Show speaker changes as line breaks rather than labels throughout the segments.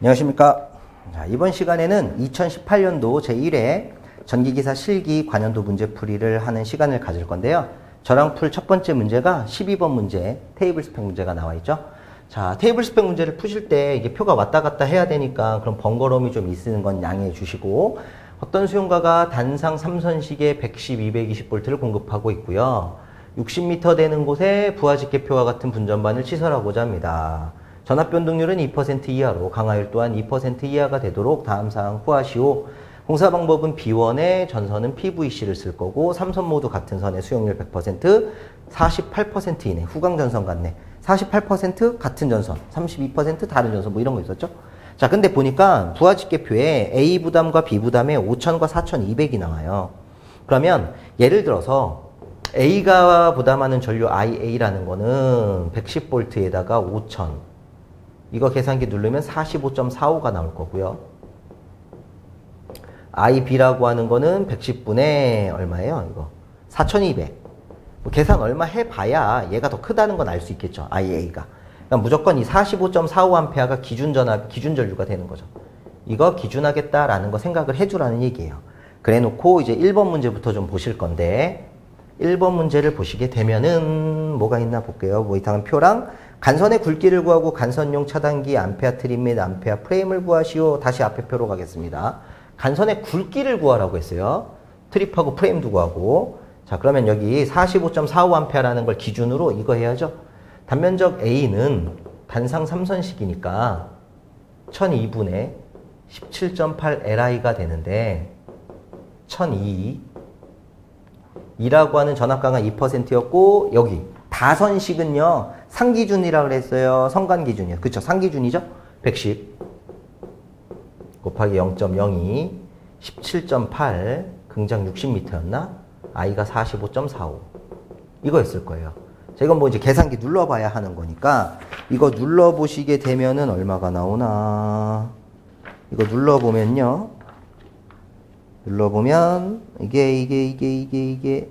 안녕하십니까. 자, 이번 시간에는 2018년도 제1회 전기기사 실기 관연도 문제풀이를 하는 시간을 가질 건데요. 저랑 풀 첫 번째 문제가 12번 문제 테이블 스펙 문제가 나와 있죠. 자, 테이블 스펙 문제를 푸실 때 이게 표가 왔다 갔다 해야 되니까 그런 번거로움이 좀 있는 건 양해해 주시고, 어떤 수용가가 단상 3선식에 110, 220V를 공급하고 있고요. 60m 되는 곳에 부하집계표와 같은 분전반을 시설하고자 합니다. 전압 변동률은 2% 이하로 강하율 또한 2% 이하가 되도록 다음 사항 구하시오. 공사 방법은 B1에 전선은 PVC를 쓸 거고, 3선 모두 같은 선에 수용률 100%, 48% 이내 후광 전선 같네. 48% 같은 전선, 32% 다른 전선 뭐 이런 거 있었죠? 자, 근데 보니까 부하집계표에 A 부담과 B 부담에 5000과 4200이 나와요. 그러면 예를 들어서 A가 부담하는 전류 IA라는 거는 110V에다가 5000. 이거 계산기 누르면 45.45가 나올 거고요. IB라고 하는 거는 110분의 얼마예요? 이거 4200. 뭐 계산 얼마 해봐야 얘가 더 크다는 건 알 수 있겠죠. IA가. 그러니까 무조건 이 45.45A가 기준 전압, 기준 전류가 되는 거죠. 이거 기준하겠다라는 거 생각을 해주라는 얘기예요. 그래 놓고 이제 1번 문제부터 좀 보실 건데, 1번 문제를 보시게 되면은 뭐가 있나 볼게요. 뭐 이상한 표랑 간선의 굵기를 구하고 간선용 차단기 암페아 트림 및 암페아 프레임을 구하시오. 다시 앞에 표로 가겠습니다. 간선의 굵기를 구하라고 했어요. 트립하고 프레임도 구하고. 자, 그러면 여기 45.45A라는 걸 기준으로 이거 해야죠. 단면적 A는 단상 3선식이니까 1002분의 17.8Li가 되는데, 1002 2라고 하는 전압강은 2%였고, 여기 다선식은요 상기준이라고 그랬어요, 성간기준이요. 그쵸, 상기준이죠. 110 곱하기 0.02 17.8 긍장 60m였나? I가 45.45 이거였을 거예요. 자, 이건 뭐 이제 계산기 눌러봐야 하는 거니까 이거 눌러보시게 되면은 얼마가 나오나, 이거 눌러보면요, 눌러보면 이게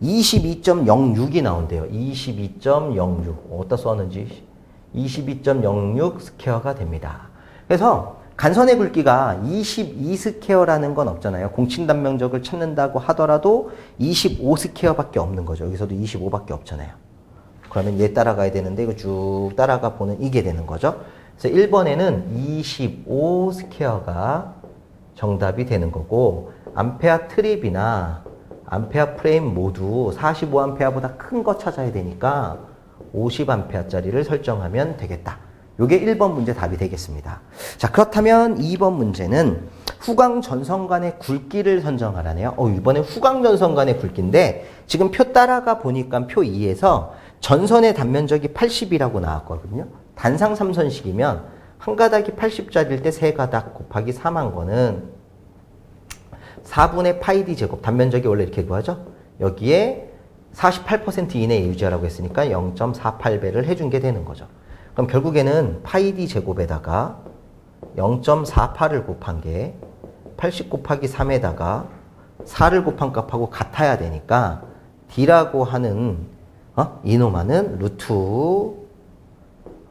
22.06이 나온대요. 22.06. 어디다 썼는지 22.06 스퀘어가 됩니다. 그래서 간선의 굵기가 22 스퀘어라는 건 없잖아요. 공칭 단면적을 찾는다고 하더라도 25 스퀘어밖에 없는 거죠. 여기서도 25밖에 없잖아요. 그러면 얘 따라가야 되는데 이거 쭉 따라가 보는 이게 되는 거죠. 그래서 1번에는 25 스퀘어가 정답이 되는 거고, 암페아 트립이나 암페아 프레임 모두 45A보다 큰 거 찾아야 되니까 50A짜리를 설정하면 되겠다. 요게 1번 문제 답이 되겠습니다. 자, 그렇다면 2번 문제는 후광 전선 간의 굵기를 선정하라네요. 이번에 후광 전선 간의 굵기인데, 지금 표 따라가 보니까 표 2에서 전선의 단면적이 80이라고 나왔거든요. 단상 3선식이면 한 가닥이 80짜리일 때 세 가닥 곱하기 3한 거는 4분의 파이 d 제곱, 단면적이 원래 이렇게 구하죠. 여기에 48% 이내에 유지하라고 했으니까 0.48배를 해준 게 되는 거죠. 그럼 결국에는 파이 d 제곱에다가 0.48을 곱한 게 80 곱하기 3에다가 4를 곱한 값하고 같아야 되니까 d라고 하는 이놈아는 루트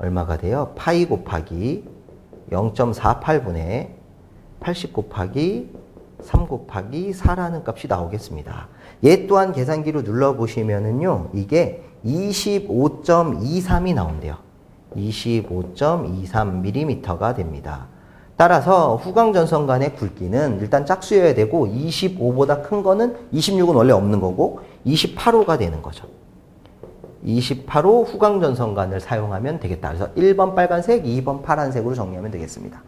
얼마가 돼요? 파이 곱하기 0.48분의 80 곱하기 3 곱하기 4라는 값이 나오겠습니다. 얘 또한 계산기로 눌러보시면은요, 이게 25.23이 나온대요. 25.23mm가 됩니다. 따라서 후광전선 간의 굵기는 일단 짝수여야 되고, 25보다 큰 거는 26은 원래 없는 거고 28호가 되는 거죠. 28호 후광전선관을 사용하면 되겠다. 그래서 1번 빨간색, 2번 파란색으로 정리하면 되겠습니다.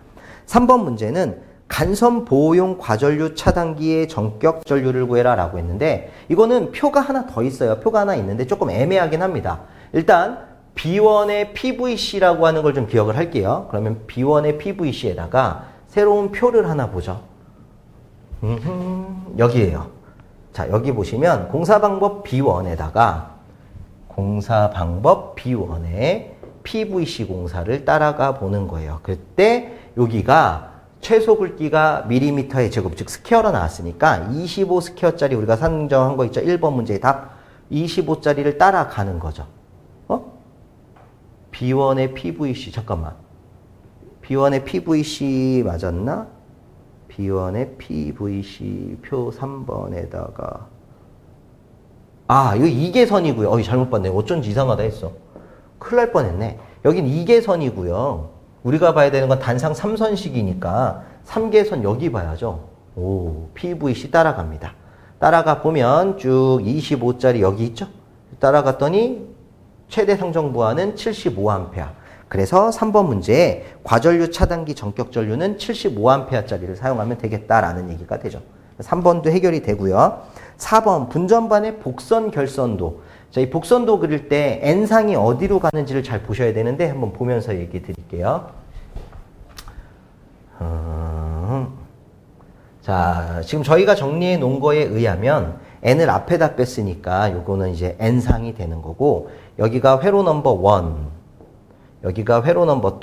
3번 문제는 간선 보호용 과전류 차단기의 전격 전류를 구해라 라고 했는데, 이거는 표가 하나 더 있어요. 표가 하나 있는데 조금 애매하긴 합니다. 일단 B1의 PVC라고 하는 걸 좀 기억을 할게요. 그러면 B1의 PVC에다가 새로운 표를 하나 보죠. 여기에요. 자, 여기 보시면 공사방법 B1에다가 공사방법 B1의 PVC 공사를 따라가 보는 거예요. 그때 여기가 최소 굵기가 밀리미터의 제곱, 즉 스퀘어로 나왔으니까 25 스퀘어짜리 우리가 산정한 거 있죠. 1번 문제의 답 25짜리를 따라가는 거죠. B1의 PVC, 잠깐만. B1의 PVC 맞았나? B1의 PVC 표 3번에다가 이거 이계선이고요. 잘못 봤네. 어쩐지 이상하다 했어. 큰일 날 뻔했네. 여긴 이계선이고요. 우리가 봐야 되는 건 단상 3선식이니까 3계선 여기 봐야죠. PVC 따라갑니다. 따라가 보면 쭉 25짜리 여기 있죠? 따라갔더니 최대 상정부하는 75A. 그래서 3번 문제에 과전류 차단기 전격 전류는 75A짜리를 사용하면 되겠다라는 얘기가 되죠. 3번도 해결이 되고요. 4번 분전반의 복선 결선도. 자, 이 복선도 그릴 때 N상이 어디로 가는지를 잘 보셔야 되는데 한번 보면서 얘기 드릴게요. 자, 지금 저희가 정리해 놓은 거에 의하면 N을 앞에다 뺐으니까 요거는 이제 N상이 되는 거고, 여기가 회로 넘버 1, 여기가 회로 넘버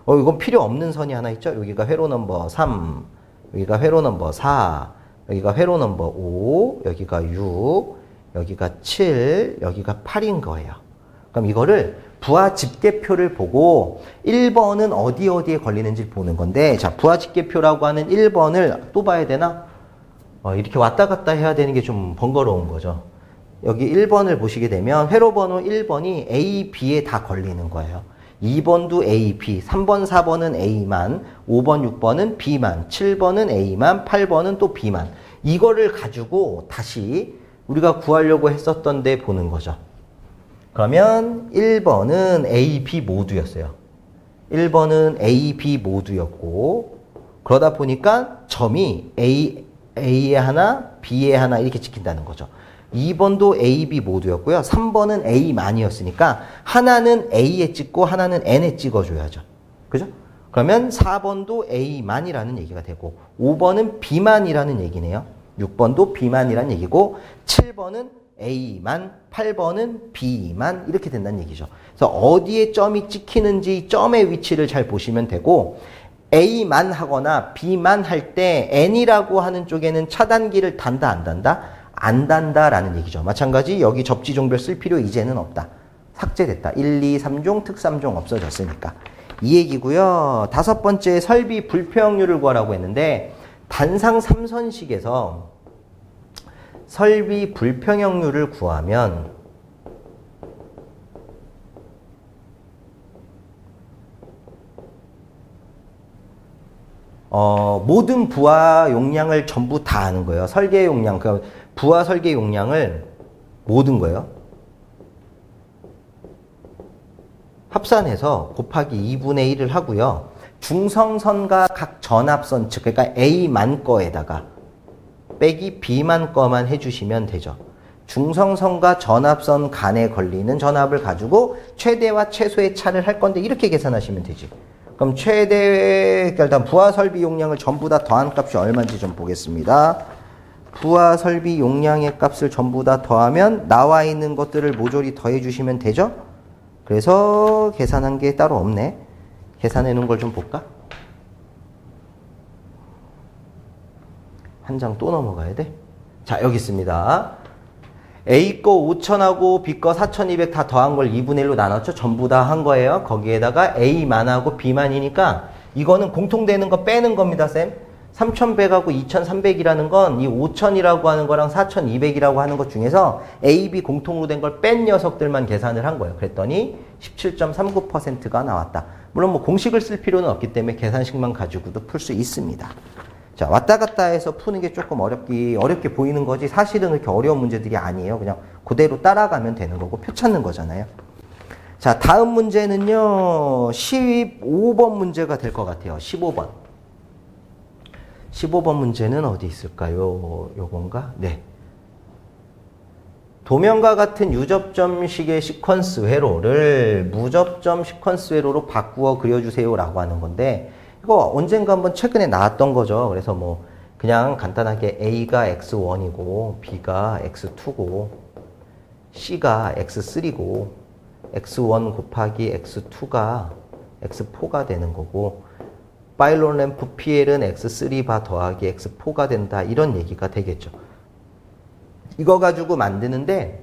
2, 이건 필요 없는 선이 하나 있죠? 여기가 회로 넘버 3, 여기가 회로 넘버 4, 여기가 회로 넘버 5, 여기가 6, 여기가 7, 여기가 8인 거예요. 그럼 이거를 부하 집계표를 보고 1번은 어디에 걸리는지 보는 건데, 자, 부하 집계표라고 하는 1번을 또 봐야 되나? 이렇게 왔다 갔다 해야 되는 게 좀 번거로운 거죠. 여기 1번을 보시게 되면 회로 번호 1번이 A, B에 다 걸리는 거예요. 2번도 A, B, 3번, 4번은 A만, 5번, 6번은 B만, 7번은 A만, 8번은 또 B만. 이거를 가지고 다시 우리가 구하려고 했었던 데 보는 거죠. 그러면 1번은 A, B 모두였어요. 1번은 A, B 모두였고, 그러다 보니까 점이 A에 하나, B에 하나 이렇게 찍힌다는 거죠. 2번도 A, B 모두였고요. 3번은 A만이었으니까 하나는 A에 찍고 하나는 N에 찍어줘야죠. 그죠? 그러면 4번도 A만이라는 얘기가 되고, 5번은 B만이라는 얘기네요. 6번도 B만이라는 얘기고, 7번은 A만, 8번은 B만 이렇게 된다는 얘기죠. 그래서 어디에 점이 찍히는지 점의 위치를 잘 보시면 되고, A만 하거나 B만 할 때 N이라고 하는 쪽에는 차단기를 단다 안 단다? 안 단다라는 얘기죠. 마찬가지 여기 접지 종별 쓸 필요 이제는 없다. 삭제됐다. 1, 2, 3종, 특 3종 없어졌으니까. 이 얘기고요. 5번째 설비 불평률을 구하라고 했는데, 단상 3선식에서 설비 불평형률을 구하면 모든 부하 용량을 전부 다 아는 거예요. 설계 용량, 그러니까 부하 설계 용량을 모든 거예요. 합산해서 곱하기 2분의 1을 하고요. 중성선과 각 전압선 측, 그러니까 A만 거에다가 빼기 B만 거만 해주시면 되죠. 중성선과 전압선 간에 걸리는 전압을 가지고 최대와 최소의 차를 할 건데 이렇게 계산하시면 되지. 그럼 최대, 일단 부하 설비 용량을 전부 다 더한 값이 얼마인지 좀 보겠습니다. 부하 설비 용량의 값을 전부 다 더하면 나와 있는 것들을 모조리 더해 주시면 되죠. 그래서 계산한 게 따로 없네. 계산해 놓은 걸 좀 볼까? 한 장 또 넘어가야 돼. 자, 여기 있습니다. A 거 5,000하고 B 거 4,200 다 더한 걸 2분의 1로 나눴죠. 전부 다 한 거예요. 거기에다가 A만하고 B만이니까 이거는 공통되는 거 빼는 겁니다, 쌤. 3,100하고 2,300이라는 건 이 5,000이라고 하는 거랑 4,200이라고 하는 것 중에서 A, B 공통으로 된 걸 뺀 녀석들만 계산을 한 거예요. 그랬더니 17.39%가 나왔다. 물론 뭐 공식을 쓸 필요는 없기 때문에 계산식만 가지고도 풀 수 있습니다. 자, 왔다 갔다 해서 푸는 게 조금 어렵게 보이는 거지 사실은 그렇게 어려운 문제들이 아니에요. 그냥 그대로 따라가면 되는 거고 표 찾는 거잖아요. 자, 다음 문제는요. 15번 문제가 될 것 같아요. 15번. 15번 문제는 어디 있을까요? 요건가? 네. 도면과 같은 유접점식의 시퀀스 회로를 무접점 시퀀스 회로로 바꾸어 그려주세요 라고 하는 건데, 이거 언젠가 한번 최근에 나왔던 거죠. 그래서 뭐 그냥 간단하게 A가 X1이고 B가 X2고 C가 X3고 X1 곱하기 X2가 X4가 되는 거고 파일론 램프 PL은 X3 바 더하기 X4가 된다. 이런 얘기가 되겠죠. 이거 가지고 만드는데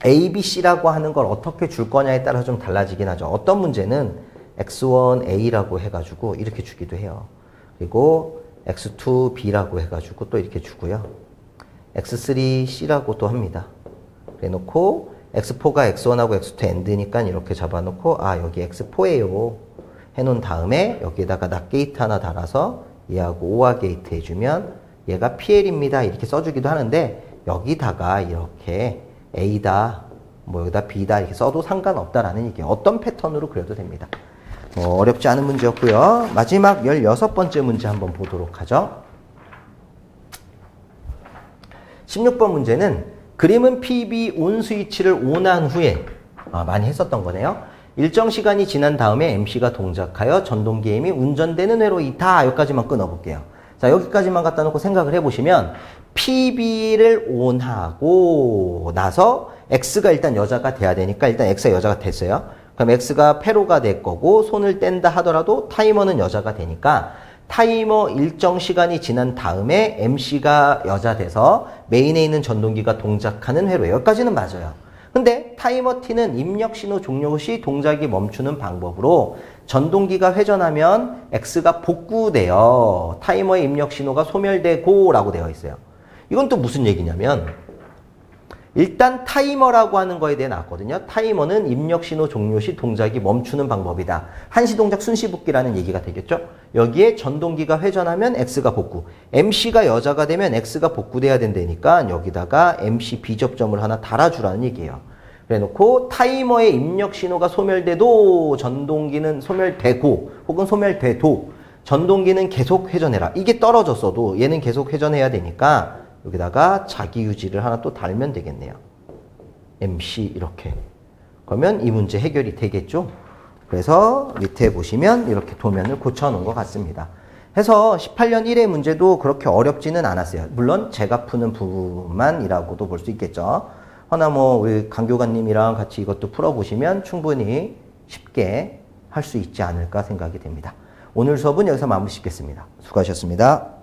A, B, C라고 하는 걸 어떻게 줄 거냐에 따라서 좀 달라지긴 하죠. 어떤 문제는 x1a라고 해가지고 이렇게 주기도 해요. 그리고 x2b라고 해가지고 또 이렇게 주고요. x3c라고 또 합니다. 그래 놓고 x4가 x1하고 x2 end니까 이렇게 잡아놓고 아 여기 x4예요 해놓은 다음에 여기에다가 낫 게이트 하나 달아서 얘하고 오아 게이트 해주면 얘가 PL입니다 이렇게 써주기도 하는데 여기다가 이렇게 A다 뭐 여기다 B다 이렇게 써도 상관없다라는 얘기예요. 어떤 패턴으로 그려도 됩니다. 어렵지 않은 문제였고요. 마지막 16번째 문제 한번 보도록 하죠. 16번 문제는 그림은 PB 온 스위치를 온한 후에 많이 했었던 거네요. 일정 시간이 지난 다음에 MC가 동작하여 전동기 M이 운전되는 회로 이타. 여기까지만 끊어볼게요. 자, 여기까지만 갖다 놓고 생각을 해보시면 PB를 온하고 나서 X가 일단 여자가 돼야 되니까 일단 X가 여자가 됐어요. 그럼 X가 패로가 될 거고 손을 뗀다 하더라도 타이머는 여자가 되니까 타이머 일정 시간이 지난 다음에 MC가 여자 돼서 메인에 있는 전동기가 동작하는 회로예요. 여기까지는 맞아요. 근데 타이머 T는 입력 신호 종료 시 동작이 멈추는 방법으로 전동기가 회전하면 X가 복구돼요. 타이머의 입력 신호가 소멸되고 라고 되어 있어요. 이건 또 무슨 얘기냐면 일단 타이머라고 하는 거에 대해 나왔거든요. 타이머는 입력 신호 종료 시 동작이 멈추는 방법이다. 한시 동작 순시 복귀라는 얘기가 되겠죠. 여기에 전동기가 회전하면 X가 복구. MC가 여자가 되면 X가 복구돼야 된다니까 여기다가 MC 비접점을 하나 달아주라는 얘기예요. 그래 놓고 타이머의 입력 신호가 소멸돼도 전동기는 소멸되고 혹은 소멸돼도 전동기는 계속 회전해라. 이게 떨어졌어도 얘는 계속 회전해야 되니까 여기다가 자기 유지를 하나 또 달면 되겠네요. MC 이렇게. 그러면 이 문제 해결이 되겠죠. 그래서 밑에 보시면 이렇게 도면을 고쳐놓은 것 같습니다. 해서 18년 1회 문제도 그렇게 어렵지는 않았어요. 물론 제가 푸는 부분만이라고도 볼 수 있겠죠. 하나 뭐 우리 강 교관님이랑 같이 이것도 풀어보시면 충분히 쉽게 할 수 있지 않을까 생각이 됩니다. 오늘 수업은 여기서 마무리 짓겠습니다. 수고하셨습니다.